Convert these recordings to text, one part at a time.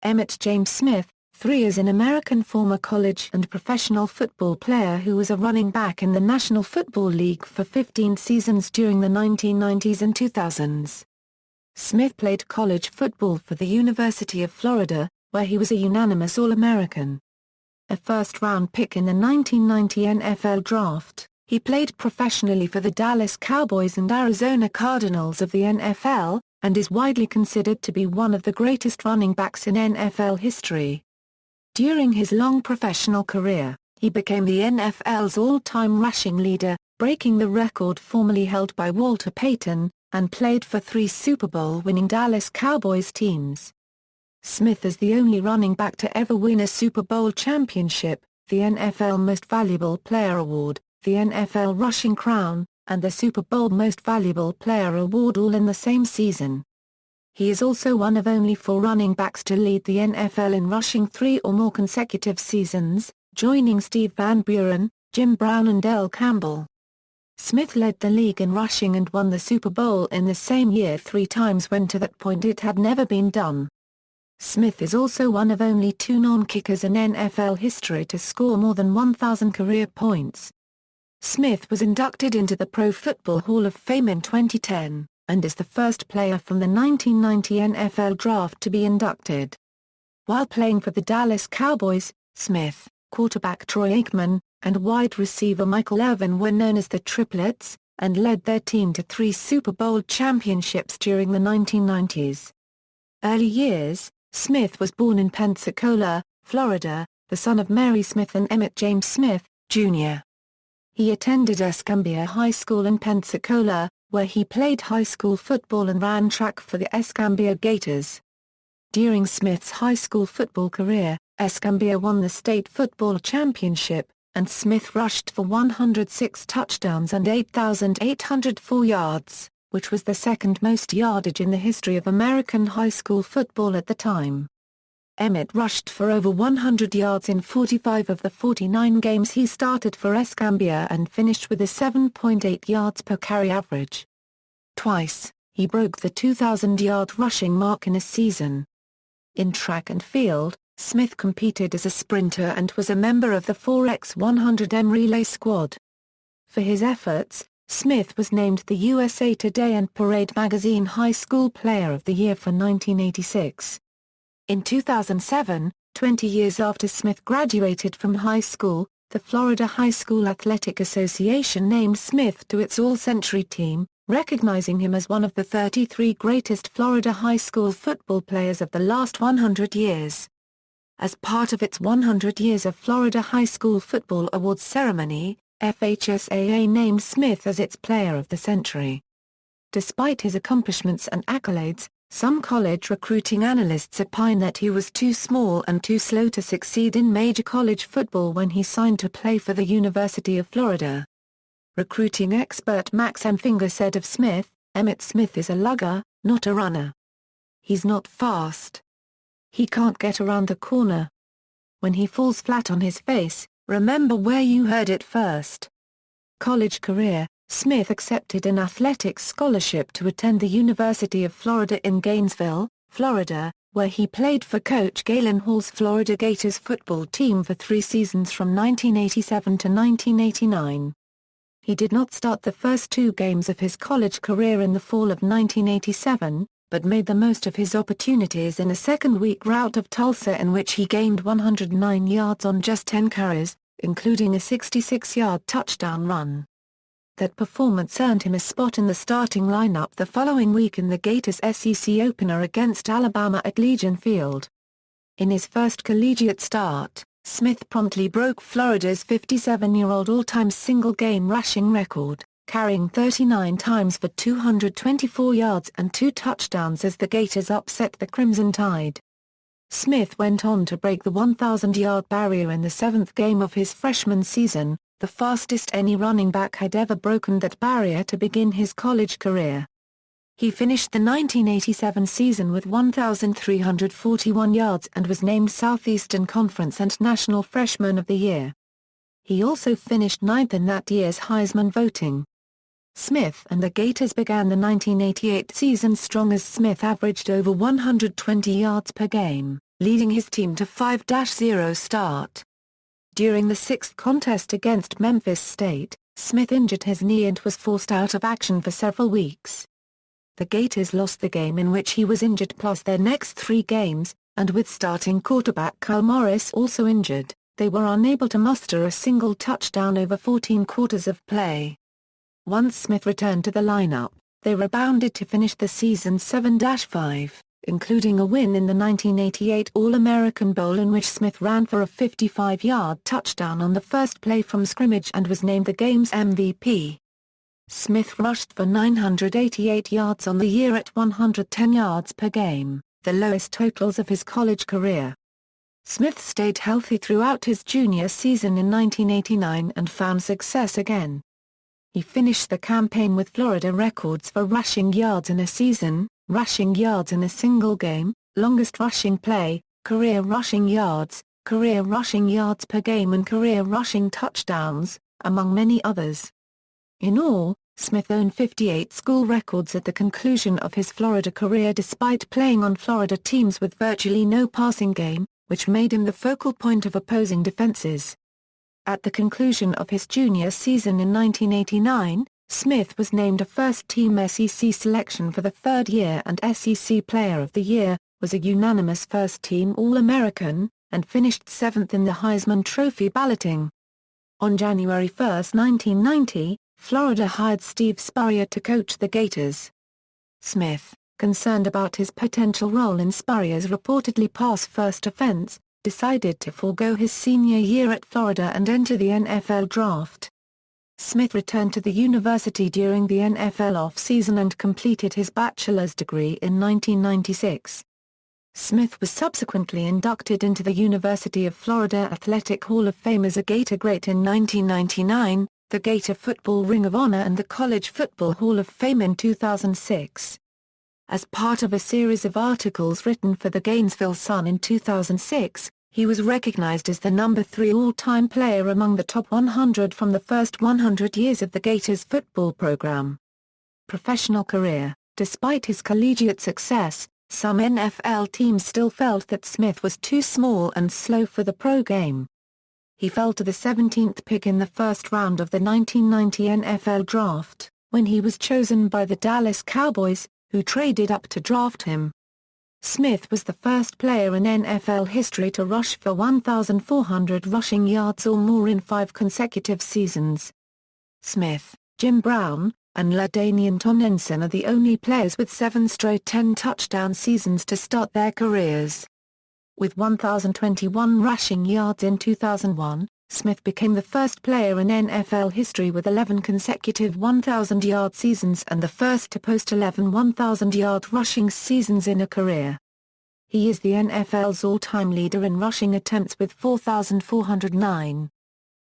Emmitt James Smith, 3 is an American former college and professional football player who was a running back in the National Football League for 15 seasons during the 1990s and 2000s. Smith played college football for the University of Florida, where he was a unanimous All-American. A first-round pick in the 1990 NFL Draft, he played professionally for the Dallas Cowboys and Arizona Cardinals of the NFL, and is widely considered to be one of the greatest running backs in NFL history. During his long professional career, he became the NFL's all-time rushing leader, breaking the record formerly held by Walter Payton, and played for 3 Super Bowl-winning Dallas Cowboys teams. Smith is the only running back to ever win a Super Bowl championship, the NFL Most Valuable Player Award, the NFL Rushing Crown, and the Super Bowl Most Valuable Player Award all in the same season. He is also one of only 4 running backs to lead the NFL in rushing 3 or more consecutive seasons, joining Steve Van Buren, Brown and Earl Campbell. Smith led the league in rushing and won the Super Bowl in the same year 3 times when to that point it had never been done. Smith is also one of only 2 non-kickers in NFL history to score more than 1,000 career points. Smith was inducted into the Pro Football Hall of Fame in 2010, and is the first player from the 1990 NFL Draft to be inducted. While playing for the Dallas Cowboys, Smith, quarterback Troy Aikman, and wide receiver Michael Irvin were known as the Triplets, and led their team to 3 Super Bowl championships during the 1990s. Early years: Smith was born in Pensacola, Florida, the son of Mary Smith and Emmitt James Smith, Jr. He attended Escambia High School in Pensacola, where he played high school football and ran track for the Escambia Gators. During Smith's high school football career, Escambia won the state football championship, and Smith rushed for 106 touchdowns and 8,804 yards, which was the second most yardage in the history of American high school football at the time. Emmitt rushed for over 100 yards in 45 of the 49 games he started for Escambia and finished with a 7.8 yards per carry average. Twice, he broke the 2,000-yard rushing mark in a season. In track and field, Smith competed as a sprinter and was a member of the 4x100m relay squad. For his efforts, Smith was named the USA Today and Parade Magazine High School Player of the Year for 1986. In 2007, 20 years after Smith graduated from high school, the Florida High School Athletic Association named Smith to its All-Century team, recognizing him as one of the 33 greatest Florida high school football players of the last 100 years. As part of its 100 Years of Florida High School Football Awards ceremony, FHSAA named Smith as its Player of the Century. Despite his accomplishments and accolades, some college recruiting analysts opine that he was too small and too slow to succeed in major college football when he signed to play for the University of Florida. Recruiting expert Max Emfinger said of Smith, "Emmitt Smith is a lugger, not a runner. He's not fast. He can't get around the corner. When he falls flat on his face, remember where you heard it first." College career: Smith accepted an athletics scholarship to attend the University of Florida in Gainesville, Florida, where he played for Coach Galen Hall's Florida Gators football team for 3 seasons from 1987 to 1989. He did not start the first 2 games of his college career in the fall of 1987, but made the most of his opportunities in a second-week rout of Tulsa in which he gained 109 yards on just 10 carries, including a 66-yard touchdown run. That performance earned him a spot in the starting lineup the following week in the Gators' SEC opener against Alabama at Legion Field. In his first collegiate start, Smith promptly broke Florida's 57-year-old all-time single-game rushing record, carrying 39 times for 224 yards and 2 touchdowns as the Gators upset the Crimson Tide. Smith went on to break the 1,000-yard barrier in the 7th game of his freshman season, the fastest any running back had ever broken that barrier to begin his college career. He finished the 1987 season with 1,341 yards and was named Southeastern Conference and National Freshman of the Year. He also finished 9th in that year's Heisman voting. Smith and the Gators began the 1988 season strong as Smith averaged over 120 yards per game. leading his team to 5-0 start. During the sixth contest against Memphis State, Smith injured his knee and was forced out of action for several weeks. The Gators lost the game in which he was injured plus their next 3 games, and with starting quarterback Kyle Morris also injured, they were unable to muster a single touchdown over 14 quarters of play. Once Smith returned to the lineup, they rebounded to finish the season 7-5, including a win in the 1988 All-American Bowl in which Smith ran for a 55-yard touchdown on the first play from scrimmage and was named the game's MVP. Smith rushed for 988 yards on the year at 110 yards per game, the lowest totals of his college career. Smith stayed healthy throughout his junior season in 1989 and found success again. He finished the campaign with Florida records for rushing yards in a season, rushing yards in a single game, longest rushing play, career rushing yards per game and career rushing touchdowns, among many others. In all, Smith owned 58 school records at the conclusion of his Florida career despite playing on Florida teams with virtually no passing game, which made him the focal point of opposing defenses. At the conclusion of his junior season in 1989, Smith was named a first-team SEC selection for the third year and SEC Player of the Year, was a unanimous first-team All-American, and finished 7th in the Heisman Trophy balloting. On January 1, 1990, Florida hired Steve Spurrier to coach the Gators. Smith, concerned about his potential role in Spurrier's reportedly pass-first offense, decided to forego his senior year at Florida and enter the NFL draft. Smith returned to the university during the NFL off-season and completed his bachelor's degree in 1996. Smith was subsequently inducted into the University of Florida Athletic Hall of Fame as a Gator great in 1999, the Gator Football Ring of Honor and the College Football Hall of Fame in 2006. As part of a series of articles written for the Gainesville Sun in 2006, he was recognized as the number 3 all-time player among the top 100 from the first 100 years of the Gators football program. Professional career. Despite his collegiate success, some NFL teams still felt that Smith was too small and slow for the pro game. He fell to the 17th pick in the first round of the 1990 NFL Draft, when he was chosen by the Dallas Cowboys, who traded up to draft him. Smith was the first player in NFL history to rush for 1,400 rushing yards or more in 5 consecutive seasons. Smith, Jim Brown, and LaDainian Tomlinson are the only players with 7 straight 10-touchdown seasons to start their careers. With 1,021 rushing yards in 2001, Smith became the first player in NFL history with 11 consecutive 1,000-yard seasons and the first to post 11 1,000-yard rushing seasons in a career. He is the NFL's all-time leader in rushing attempts with 4,409.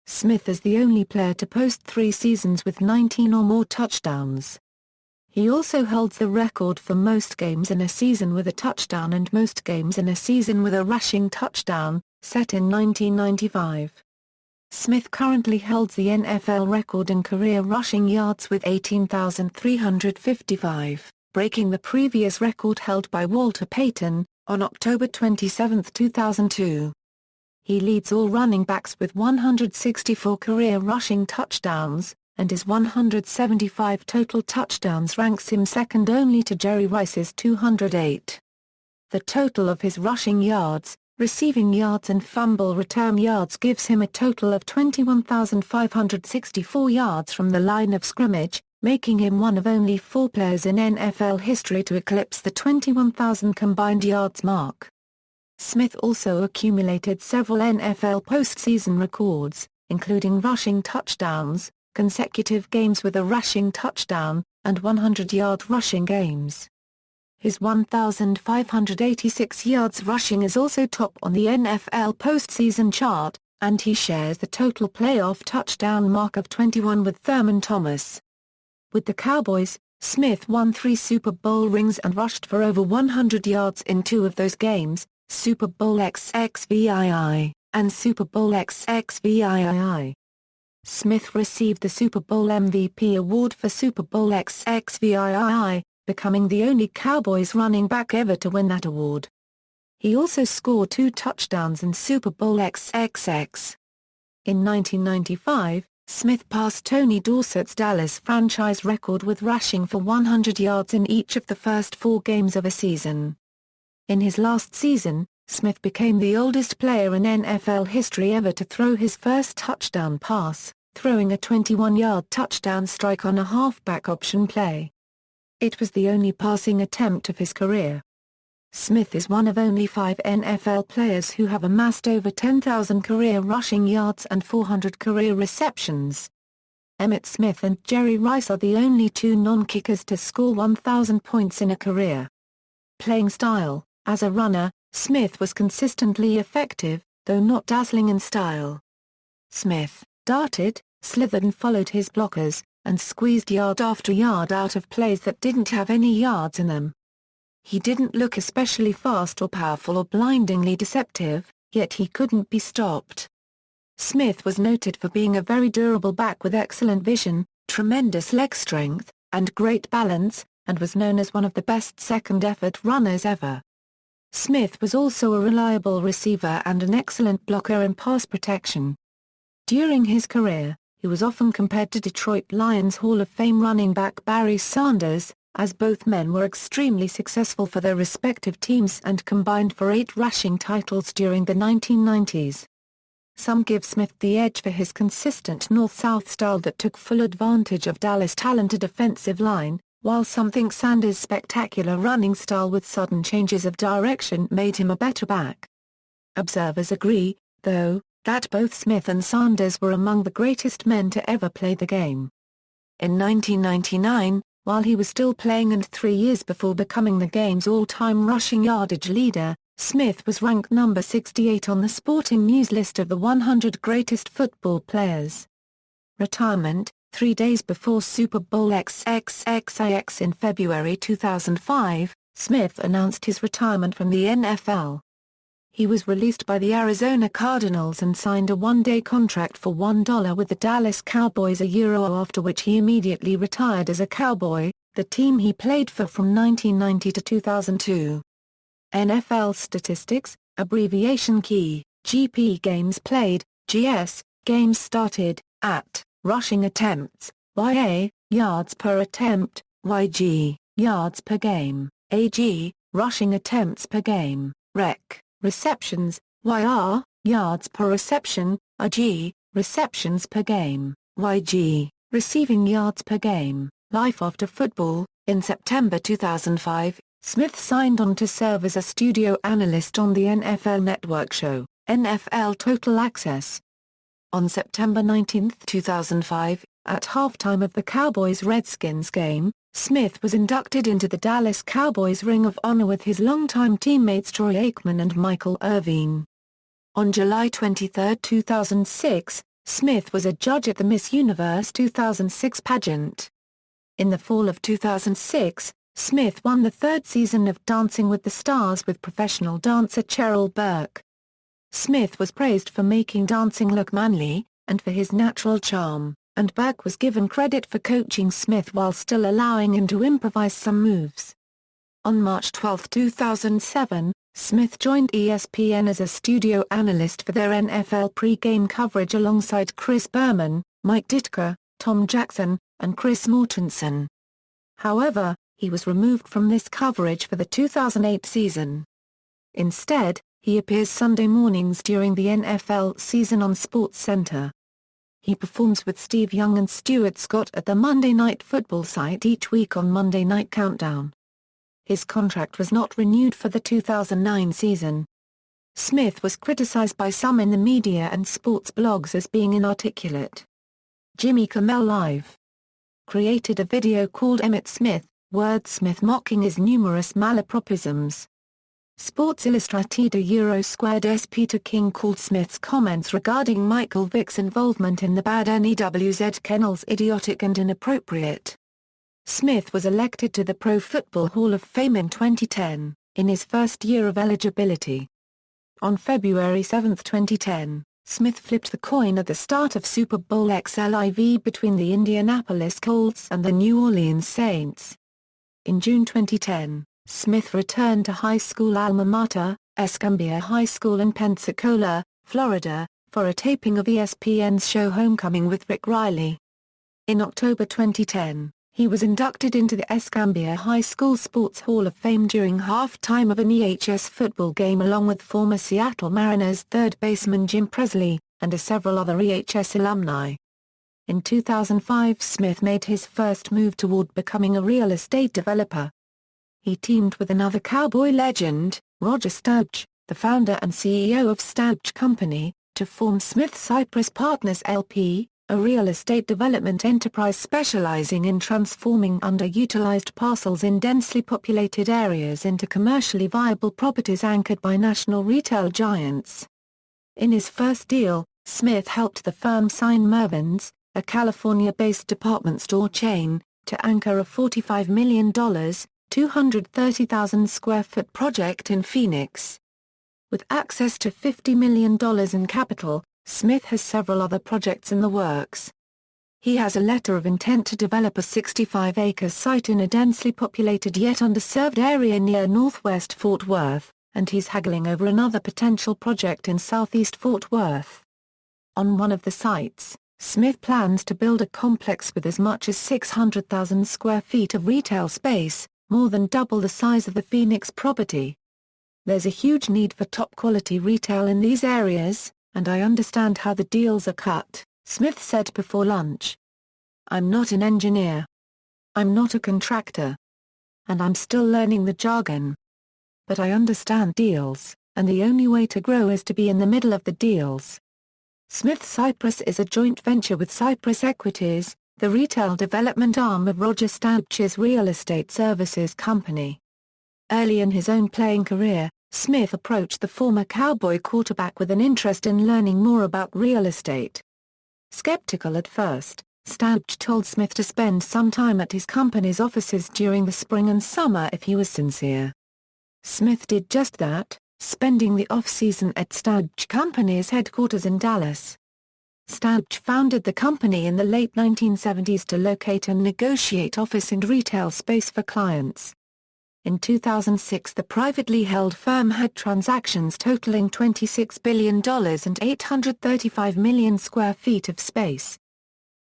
Smith is the only player to post 3 seasons with 19 or more touchdowns. He also holds the record for most games in a season with a touchdown and most games in a season with a rushing touchdown, set in 1995. Smith currently holds the NFL record in career rushing yards with 18,355, breaking the previous record held by Walter Payton, on October 27, 2002. He leads all running backs with 164 career rushing touchdowns, and his 175 total touchdowns ranks him second only to Jerry Rice's 208. The total of his rushing yards, receiving yards and fumble return yards gives him a total of 21,564 yards from the line of scrimmage, making him one of only 4 players in NFL history to eclipse the 21,000 combined yards mark. Smith also accumulated several NFL postseason records, including rushing touchdowns, consecutive games with a rushing touchdown, and 100-yard rushing games. His 1,586 yards rushing is also top on the NFL postseason chart, and he shares the total playoff touchdown mark of 21 with Thurman Thomas. With the Cowboys, Smith won 3 Super Bowl rings and rushed for over 100 yards in 2 of those games, Super Bowl XXVII, and Super Bowl XXVII. Smith received the Super Bowl MVP award for Super Bowl XXVII, becoming the only Cowboys running back ever to win that award. He also scored 2 touchdowns in Super Bowl XXX. In 1995, Smith passed Tony Dorsett's Dallas franchise record with rushing for 100 yards in each of the first 4 games of a season. In his last season, Smith became the oldest player in NFL history ever to throw his first touchdown pass, throwing a 21-yard touchdown strike on a halfback option play. It was the only passing attempt of his career. Smith is one of only 5 NFL players who have amassed over 10,000 career rushing yards and 400 career receptions. Emmitt Smith and Jerry Rice are the only 2 non-kickers to score 1,000 points in a career. Playing style: as a runner, Smith was consistently effective, though not dazzling in style. Smith darted, slithered and followed his blockers, and squeezed yard after yard out of plays that didn't have any yards in them. He didn't look especially fast or powerful or blindingly deceptive, yet he couldn't be stopped. Smith was noted for being a very durable back with excellent vision, tremendous leg strength, and great balance, and was known as one of the best second-effort runners ever. Smith was also a reliable receiver and an excellent blocker in pass protection. During his career, he was often compared to Detroit Lions Hall of Fame running back Barry Sanders, as both men were extremely successful for their respective teams and combined for 8 rushing titles during the 1990s. Some give Smith the edge for his consistent north-south style that took full advantage of Dallas' talented offensive line, while some think Sanders' spectacular running style with sudden changes of direction made him a better back. Observers agree, though, that both Smith and Sanders were among the greatest men to ever play the game. In 1999, while he was still playing and 3 years before becoming the game's all-time rushing yardage leader, Smith was ranked number 68 on the Sporting News list of the 100 greatest football players. Retirement: 3 days before Super Bowl XXX in February 2005, Smith announced his retirement from the NFL. He was released by the Arizona Cardinals and signed a 1-day contract for $1 with the Dallas Cowboys a year after which he immediately retired as a Cowboy, the team he played for from 1990 to 2002. NFL statistics, abbreviation key, GP games played, GS, games started, at, rushing attempts, YA, yards per attempt, YG, yards per game, AG, rushing attempts per game, REC. Receptions, YR, yards per reception, IG, receptions per game, YG, receiving yards per game. Life after football: in September 2005, Smith signed on to serve as a studio analyst on the NFL Network show, NFL Total Access. On September 19, 2005, at halftime of the Cowboys-Redskins game, Smith was inducted into the Dallas Cowboys Ring of Honor with his longtime teammates Troy Aikman and Michael Irvin. On July 23, 2006, Smith was a judge at the Miss Universe 2006 pageant. In the fall of 2006, Smith won the 3rd season of Dancing with the Stars with professional dancer Cheryl Burke. Smith was praised for making dancing look manly, and for his natural charm, and Burke was given credit for coaching Smith while still allowing him to improvise some moves. On March 12, 2007, Smith joined ESPN as a studio analyst for their NFL pre-game coverage alongside Chris Berman, Mike Ditka, Tom Jackson, and Chris Mortensen. However, he was removed from this coverage for the 2008 season. Instead, he appears Sunday mornings during the NFL season on SportsCenter. He performs with Steve Young and Stuart Scott at the Monday Night Football site each week on Monday Night Countdown. His contract was not renewed for the 2009 season. Smith was criticized by some in the media and sports blogs as being inarticulate. Jimmy Kimmel Live created a video called Emmitt Smith, Wordsmith mocking his numerous malapropisms. Sports Illustrated Euro2 Peter King called Smith's comments regarding Michael Vick's involvement in the bad NEWZ kennels idiotic and inappropriate. Smith was elected to the Pro Football Hall of Fame in 2010, in his first year of eligibility. On February 7, 2010, Smith flipped the coin at the start of Super Bowl XLIV between the Indianapolis Colts and the New Orleans Saints. In June 2010, Smith returned to high school alma mater, Escambia High School in Pensacola, Florida, for a taping of ESPN's show Homecoming with Rick Riley. In October 2010, he was inducted into the Escambia High School Sports Hall of Fame during halftime of an EHS football game along with former Seattle Mariners third baseman Jim Presley, and several other EHS alumni. In 2005 Smith made his first move toward becoming a real estate developer. He teamed with another Cowboy legend, Roger Staubach, the founder and CEO of Staubach Company, to form Smith Cypress Partners LP, a real estate development enterprise specializing in transforming underutilized parcels in densely populated areas into commercially viable properties anchored by national retail giants. In his first deal, Smith helped the firm sign Mervyn's, a California-based department store chain, to anchor a $45 million, 230,000 square foot project in Phoenix. With access to $50 million in capital, Smith has several other projects in the works. He has a letter of intent to develop a 65-acre site in a densely populated yet underserved area near northwest Fort Worth, and he's haggling over another potential project in southeast Fort Worth. On one of the sites, Smith plans to build a complex with as much as 600,000 square feet of retail space, more than double the size of the Phoenix property. There's a huge need for top-quality retail in these areas, and I understand how the deals are cut, Smith said before lunch. I'm not an engineer. I'm not a contractor. And I'm still learning the jargon. But I understand deals, and the only way to grow is to be in the middle of the deals. Smith Cypress is a joint venture with Cypress Equities, the retail development arm of Roger Staubach's real estate services company. Early in his own playing career, Smith approached the former Cowboy quarterback with an interest in learning more about real estate. Skeptical at first, Staubach told Smith to spend some time at his company's offices during the spring and summer if he was sincere. Smith did just that, spending the off-season at Staubach Company's headquarters in Dallas. Staubach founded the company in the late 1970s to locate and negotiate office and retail space for clients. In 2006 the privately held firm had transactions totaling $26 billion and 835 million square feet of space.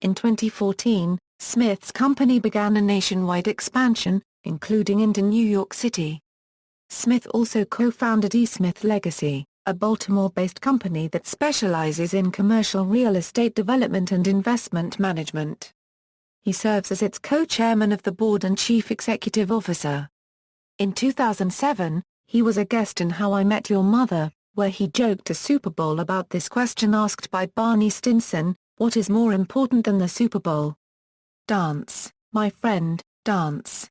In 2014, Smith's company began a nationwide expansion, including into New York City. Smith also co-founded E. Smith Legacy, a Baltimore-based company that specializes in commercial real estate development and investment management. He serves as its co-chairman of the board and chief executive officer. In 2007, he was a guest in How I Met Your Mother, where he joked a Super Bowl about this question asked by Barney Stinson, "What is more important than the Super Bowl?" "Dance, my friend, dance."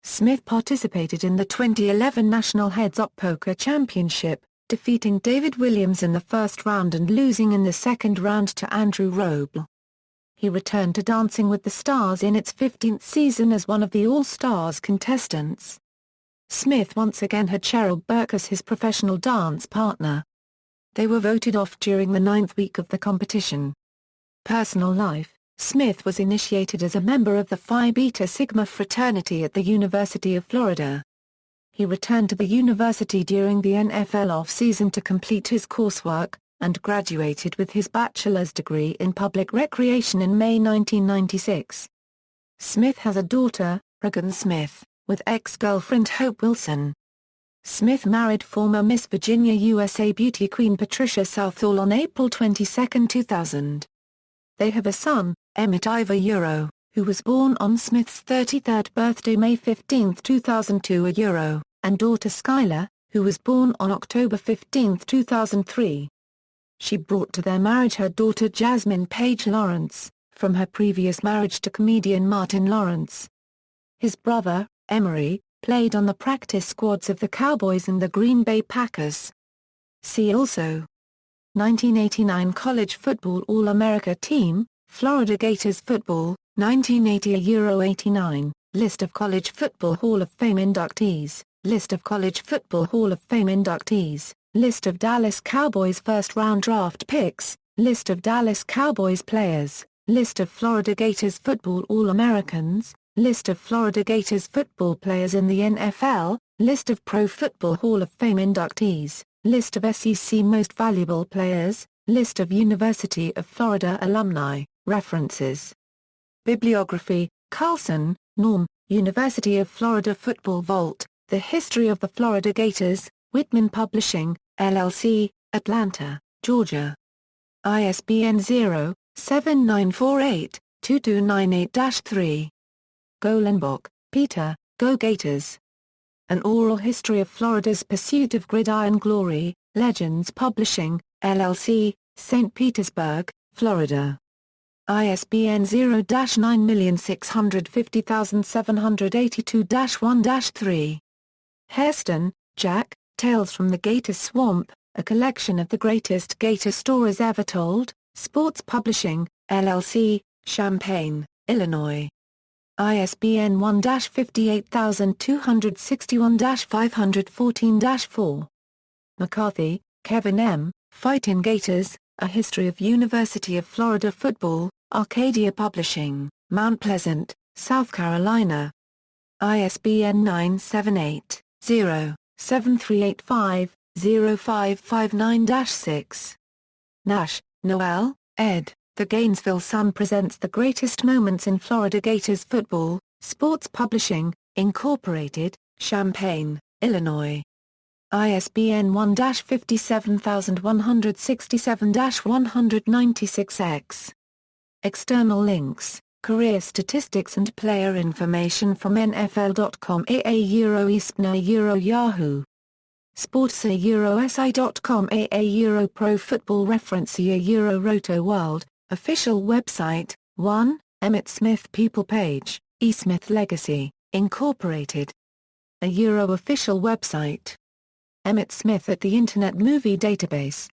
Smith participated in the 2011 National Heads-Up Poker Championship, defeating David Williams in the first round and losing in the second round to Andrew Roble. He returned to Dancing with the Stars in its 15th season as one of the All-Stars contestants. Smith once again had Cheryl Burke as his professional dance partner. They were voted off during the 9th week of the competition. Personal life: Smith was initiated as a member of the Phi Beta Sigma fraternity at the University of Florida. He returned to the university during the NFL off-season to complete his coursework, and graduated with his bachelor's degree in public recreation in May 1996. Smith has a daughter, Regan Smith, with ex-girlfriend Hope Wilson. Smith married former Miss Virginia USA beauty queen Patricia Southall on April 22, 2000. They have a son, Emmitt Euro, who was born on Smith's 33rd birthday May 15, 2002 and daughter Skylar, who was born on October 15, 2003. She brought to their marriage her daughter Jasmine Page Lawrence, from her previous marriage to comedian Martin Lawrence. His brother, Emery, played on the practice squads of the Cowboys and the Green Bay Packers. See also: 1989 College Football All-America Team, Florida Gators Football, 1980-89, List of College Football Hall of Fame inductees, List of College Football Hall of Fame inductees, List of Dallas Cowboys first-round draft picks, List of Dallas Cowboys players, List of Florida Gators Football All-Americans, List of Florida Gators football players in the NFL, List of Pro Football Hall of Fame inductees, List of SEC Most Valuable Players, List of University of Florida alumni. References. Bibliography: Carlson, Norm, University of Florida Football Vault, The History of the Florida Gators, Whitman Publishing, LLC, Atlanta, Georgia. ISBN 0-7948-2298-3. Golenbock, Peter, Go Gators. An Oral History of Florida's Pursuit of Gridiron Glory, Legends Publishing, LLC, St. Petersburg, Florida. ISBN 0-9650782-1-3. Hairston, Jack, Tales from the Gator Swamp, a collection of the greatest Gator stories ever told, Sports Publishing, LLC, Champaign, Illinois. ISBN 1-58261-514-4. McCarthy, Kevin M., Fightin' Gators, A History of University of Florida Football, Arcadia Publishing, Mount Pleasant, South Carolina. ISBN 978-0-7385-0559-6. Nash, Noel, ed. The Gainesville Sun presents the greatest moments in Florida Gators football, Sports Publishing, Incorporated, Champaign, Illinois. ISBN 1-57167-196-X. External links, career statistics and player information from NFL.com /ESPN Yahoo. Sports SI.com Pro Football Reference Roto World, official website, 1, Emmitt Smith People Page, E. Smith Legacy, Incorporated. Official website. Emmitt Smith at the Internet Movie Database.